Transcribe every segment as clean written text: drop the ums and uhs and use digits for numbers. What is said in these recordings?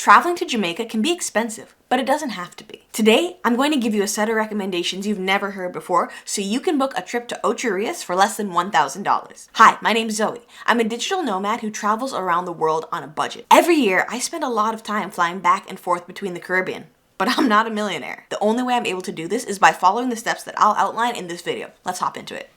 Traveling to Jamaica can be expensive, but it doesn't have to be. Today, I'm going to give you a set of recommendations you've never heard before so you can book a trip to Ocho Rios for less than $1,000. Hi, my name's Zoe. I'm a digital nomad who travels around the world on a budget. Every year, I spend a lot of time flying back and forth between the Caribbean. But I'm not a millionaire. The only way I'm able to do this is by following the steps that I'll outline in this video. Let's hop into it.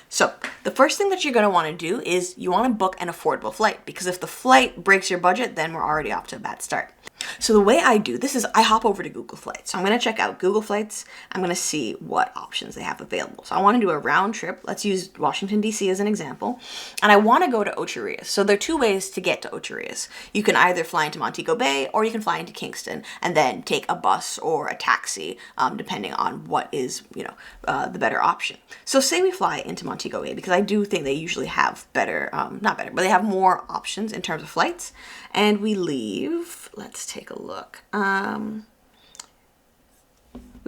So, the first thing that you're going to want to do is you want to book an affordable flight, because if the flight breaks your budget, then we're already off to a bad start. So the way I do this is I hop over to Google Flights. So I'm going to check out Google Flights. I'm going to see what options they have available. So I want to do a round trip. Let's use Washington, D.C. as an example. And I want to go to Ocho Rios. So there are two ways to get to Ocho Rios. You can either fly into Montego Bay or you can fly into Kingston and then take a bus or a taxi, depending on what is, the better option. So say we fly into Montego Bay, because I do think they usually have better, not better, but they have more options in terms of flights. And we leave, let's take a look. We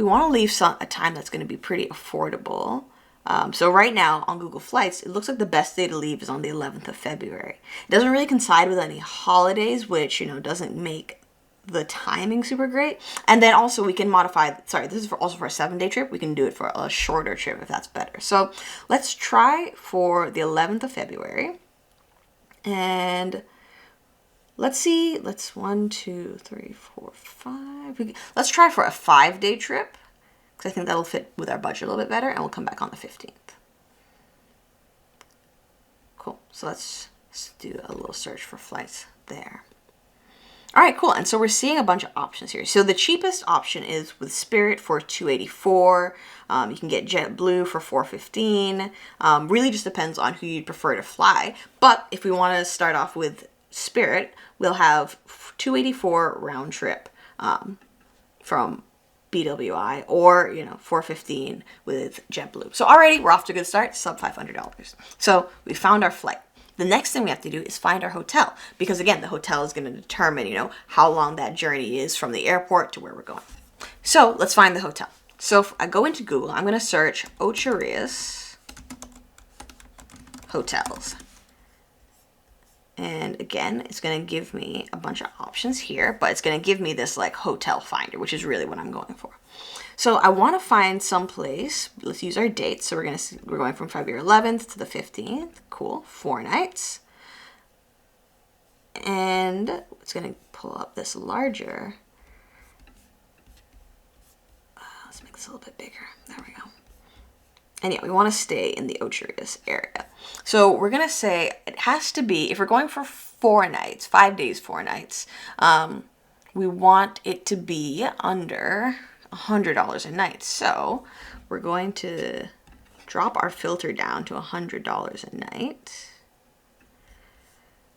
want to leave a time that's going to be pretty affordable. So right now on Google Flights, it looks like the best day to leave is on the 11th of February. It doesn't really coincide with any holidays, which, doesn't make the timing super great. And then also we can modify, this is also for a 7-day trip. We can do it for a shorter trip if that's better. So let's try for the 11th of February. And let's see, let's 1, 2, 3, 4, 5. Let's try for a 5-day trip, because I think that'll fit with our budget a little bit better, and we'll come back on the 15th. Cool, so let's do a little search for flights there. All right, cool, and so we're seeing a bunch of options here. So the cheapest option is with Spirit for $284. You can get JetBlue for $415. Really just depends on who you'd prefer to fly. But if we want to start off with Spirit, we'll have $284 round trip from BWI, or $415 with JetBlue. So already we're off to a good start, sub $500. So we found our flight. The next thing we have to do is find our hotel, because again, the hotel is going to determine, how long that journey is from the airport to where we're going. So let's find the hotel. So if I go into Google, I'm going to search Ocho Rios hotels. And again, it's going to give me a bunch of options here, but it's going to give me this like hotel finder, which is really what I'm going for. So I want to find some place. Let's use our dates. So we're going from February 11th to the 15th. Cool. 4 nights. And it's going to pull up this larger. Let's make this a little bit bigger. There we go. And yeah, we want to stay in the Ocho Rios area. So we're going to say it has to be, if we're going for 4 nights, 5 days, 4 nights, we want it to be under $100 a night. So we're going to drop our filter down to $100 a night.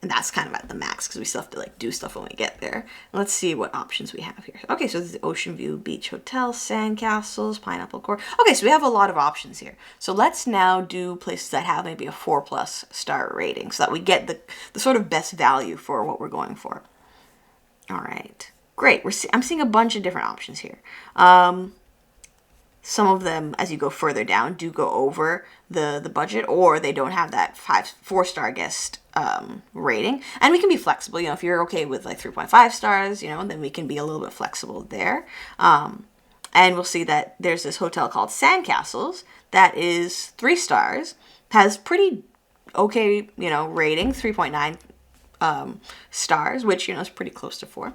And that's kind of at the max, because we still have to do stuff when we get there. Let's see what options we have here. Okay, so this is the Ocean View Beach Hotel, Sandcastles, Pineapple Court. Okay, so we have a lot of options here. So let's now do places that have maybe a 4+ star rating, so that we get the sort of best value for what we're going for. All right, great. I'm seeing a bunch of different options here. Some of them, as you go further down, do go over the budget, or they don't have that 4-star guest rating. And we can be flexible. If you're okay with 3.5 stars, then we can be a little bit flexible there. And we'll see that there's this hotel called Sandcastles that is 3 stars, has pretty okay, rating, 3.9 stars, which, is pretty close to 4.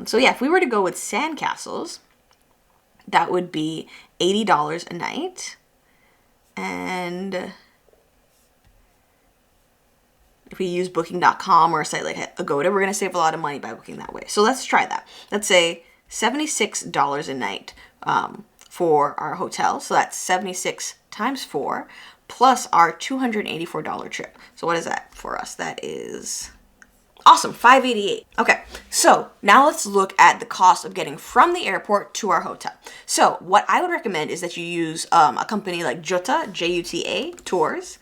So yeah, if we were to go with Sandcastles, that would be $80 a night. And if we use booking.com or a site like Agoda, we're going to save a lot of money by booking that way. So let's try that. Let's say $76 a night for our hotel. So that's 76 times 4 plus our $284 trip. So what is that for us? That is awesome, $588. Okay, so now let's look at the cost of getting from the airport to our hotel. So what I would recommend is that you use a company like Juta, Juta Tours,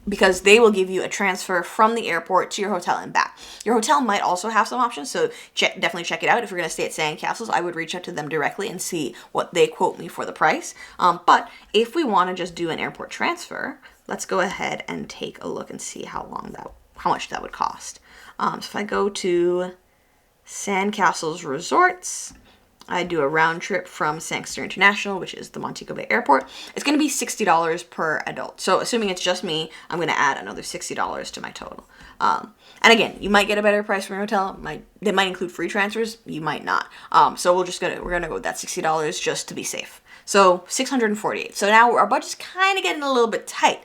because they will give you a transfer from the airport to your hotel and back. Your hotel might also have some options, so definitely check it out. If you're going to stay at Sandcastles, I would reach out to them directly and see what they quote me for the price. But if we want to just do an airport transfer, let's go ahead and take a look and see how much that would cost. So if I go to Sandcastles Resorts, I do a round trip from Sangster International, which is the Montego Bay Airport. It's going to be $60 per adult. So assuming it's just me, I'm going to add another $60 to my total. And again, you might get a better price from your hotel. They might include free transfers. You might not. So we're going to go with that $60 just to be safe. So $648. So now our budget's kind of getting a little bit tight.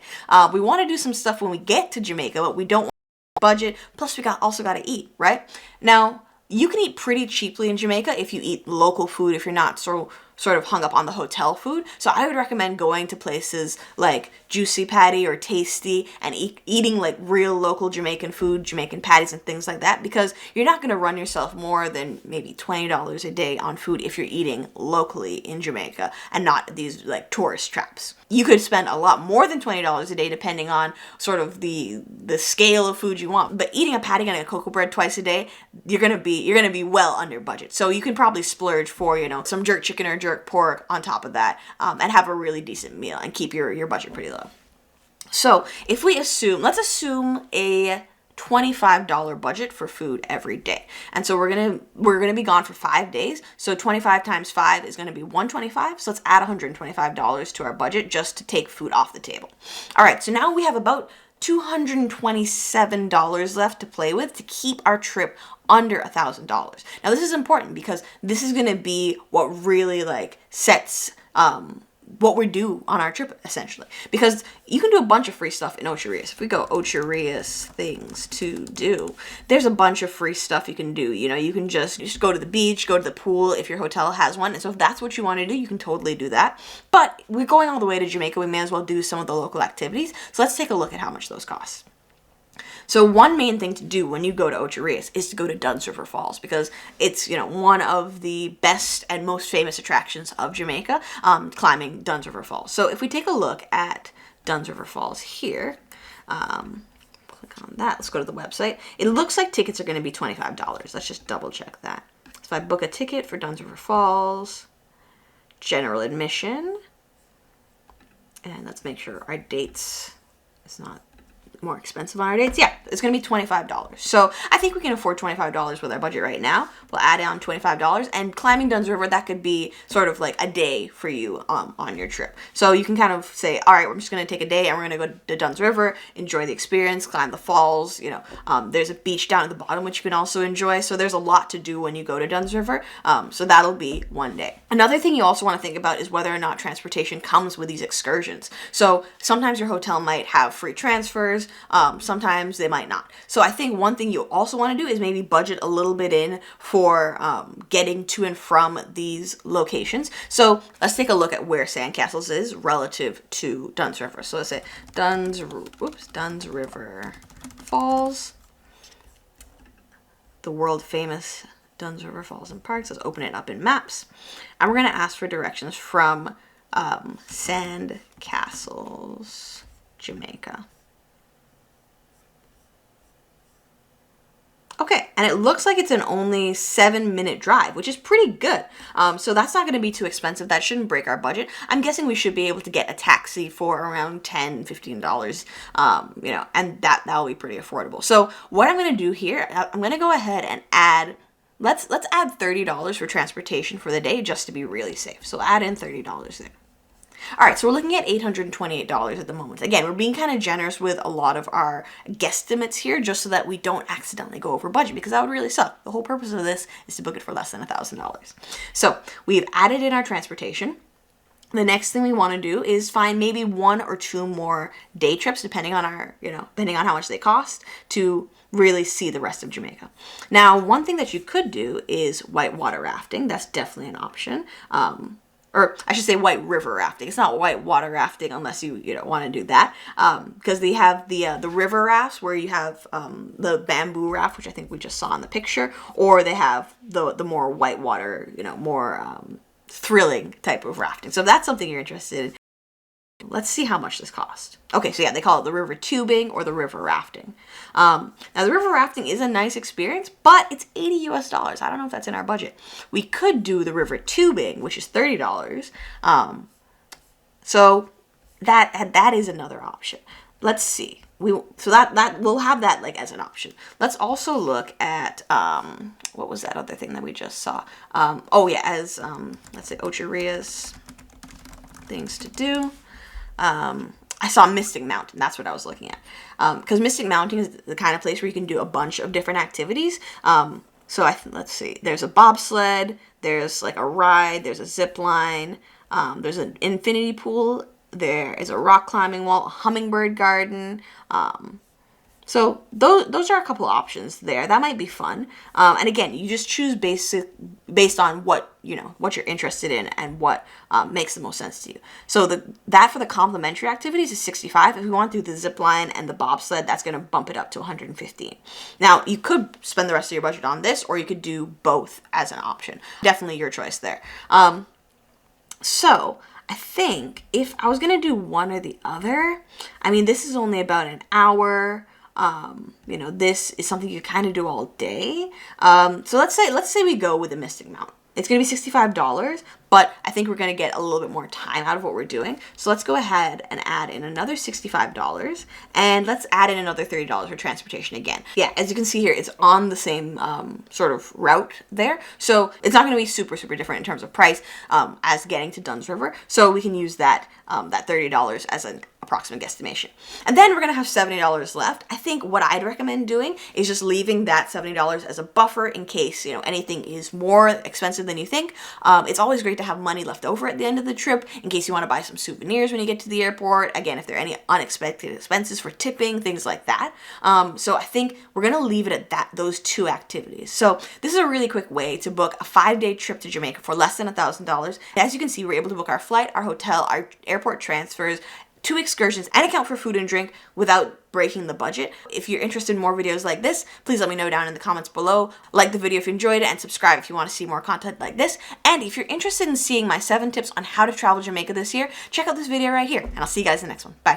We want to do some stuff when we get to Jamaica, but we don't want to budget. Plus, we also got to eat, right? Now, you can eat pretty cheaply in Jamaica if you eat local food, if you're not sort of hung up on the hotel food. So I would recommend going to places like Juicy Patty or Tasty and eating like real local Jamaican food, Jamaican patties and things like that, because you're not going to run yourself more than maybe $20 a day on food if you're eating locally in Jamaica and not these like tourist traps. You could spend a lot more than $20 a day depending on sort of the scale of food you want. But eating a patty and a cocoa bread twice a day, you're gonna be well under budget. So you can probably splurge for, some jerk chicken or jerk pork on top of that, and have a really decent meal and keep your budget pretty low. So if let's assume a $25 budget for food every day. And so we're gonna be gone for 5 days. So 25 times 5 is gonna be $125. So let's add $125 to our budget just to take food off the table. All right, so now we have about $227 left to play with to keep our trip under $1,000. Now this is important because this is gonna be what really sets what we do on our trip, essentially. Because you can do a bunch of free stuff in Ocho Rios. If we go Ocho Rios things to do, there's a bunch of free stuff you can do. You can just go to the beach, go to the pool if your hotel has one. And so if that's what you want to do, you can totally do that. But we're going all the way to Jamaica. We may as well do some of the local activities. So let's take a look at how much those cost. So one main thing to do when you go to Ocho Rios is to go to Dunn's River Falls, because it's, one of the best and most famous attractions of Jamaica, climbing Dunn's River Falls. So if we take a look at Dunn's River Falls here, click on that. Let's go to the website. It looks like tickets are going to be $25. Let's just double check that. So if I book a ticket for Dunn's River Falls, general admission, and let's make sure our dates is not more expensive on our dates. Yeah, it's going to be $25. So I think we can afford $25 with our budget right now. We'll add on $25, and climbing Dunn's River, that could be sort of like a day for you on your trip. So you can kind of say, all right, we're just going to take a day and we're going to go to Dunn's River, enjoy the experience, climb the falls. There's a beach down at the bottom, which you can also enjoy. So there's a lot to do when you go to Dunn's River. So that'll be one day. Another thing you also want to think about is whether or not transportation comes with these excursions. So sometimes your hotel might have free transfers. Sometimes they might not. So I think one thing you also want to do is maybe budget a little bit in for getting to and from these locations. So let's take a look at where Sandcastles is relative to Dunn's River. So let's say Dunn's River Falls, the world famous Dunn's River Falls and Parks. Let's open it up in maps, and we're going to ask for directions from Sandcastles, Jamaica. Okay, and it looks like it's an only 7-minute drive, which is pretty good. So that's not going to be too expensive. That shouldn't break our budget. I'm guessing we should be able to get a taxi for around $10, $15, and that'll be pretty affordable. So what I'm going to do here, I'm going to go ahead and add, let's add $30 for transportation for the day just to be really safe. So add in $30 there. All right, so we're looking at $828 at the moment. Again, we're being kind of generous with a lot of our guesstimates here just so that we don't accidentally go over budget, because that would really suck. The whole purpose of this is to book it for less than $1,000. So we've added in our transportation. The next thing we want to do is find maybe 1 or 2 more day trips, depending on depending on how much they cost, to really see the rest of Jamaica. Now, one thing that you could do is whitewater rafting. That's definitely an option. Or I should say white river rafting. It's not white water rafting unless you want to do that, because they have the river rafts where you have the bamboo raft, which I think we just saw in the picture, or they have the more white water, more thrilling type of rafting. So if that's something you're interested in, let's see how much this cost. Okay, so yeah, they call it the river tubing or the river rafting. Now the river rafting is a nice experience, but it's $80. I don't know if that's in our budget. We could do the river tubing, which is $30. So that is another option. Let's see. So that we'll have that like as an option. Let's also look at what was that other thing that we just saw? Oh yeah, as let's say Ocho Rios things to do. I saw Mystic Mountain. That's what I was looking at. Because Mystic Mountain is the kind of place where you can do a bunch of different activities. So let's see. There's a bobsled. There's like a ride. There's a zip line. There's an infinity pool. There is a rock climbing wall, a hummingbird garden. So those are a couple of options there. That might be fun. And again, you just choose based on what you're interested in and what makes the most sense to you. So that for the complimentary activities is $65. If you want to do the zip line and the bobsled, that's going to bump it up to $115. Now you could spend the rest of your budget on this, or you could do both as an option. Definitely your choice there. So I think if I was going to do one or the other, I mean, this is only about an hour. This is something you kind of do all day. So let's say we go with the Mystic Mountain. It's going to be $65, but I think we're going to get a little bit more time out of what we're doing. So let's go ahead and add in another $65, and let's add in another $30 for transportation again. Yeah, as you can see here, it's on the same sort of route there. So it's not going to be super, super different in terms of price as getting to Dunn's River. So we can use that $30 as an approximate guesstimation. And then we're going to have $70 left. I think what I'd recommend doing is just leaving that $70 as a buffer in case, anything is more expensive than you think. It's always great to have money left over at the end of the trip in case you want to buy some souvenirs when you get to the airport. Again, if there are any unexpected expenses for tipping, things like that. So I think we're going to leave it at those two activities. So this is a really quick way to book a 5-day trip to Jamaica for less than $1,000. As you can see, we're able to book our flight, our hotel, our airport transfers, 2 excursions, and account for food and drink without breaking the budget. If you're interested in more videos like this, please let me know down in the comments below. Like the video if you enjoyed it, and subscribe if you want to see more content like this. And if you're interested in seeing my 7 tips on how to travel Jamaica this year, check out this video right here, and I'll see you guys in the next one. Bye.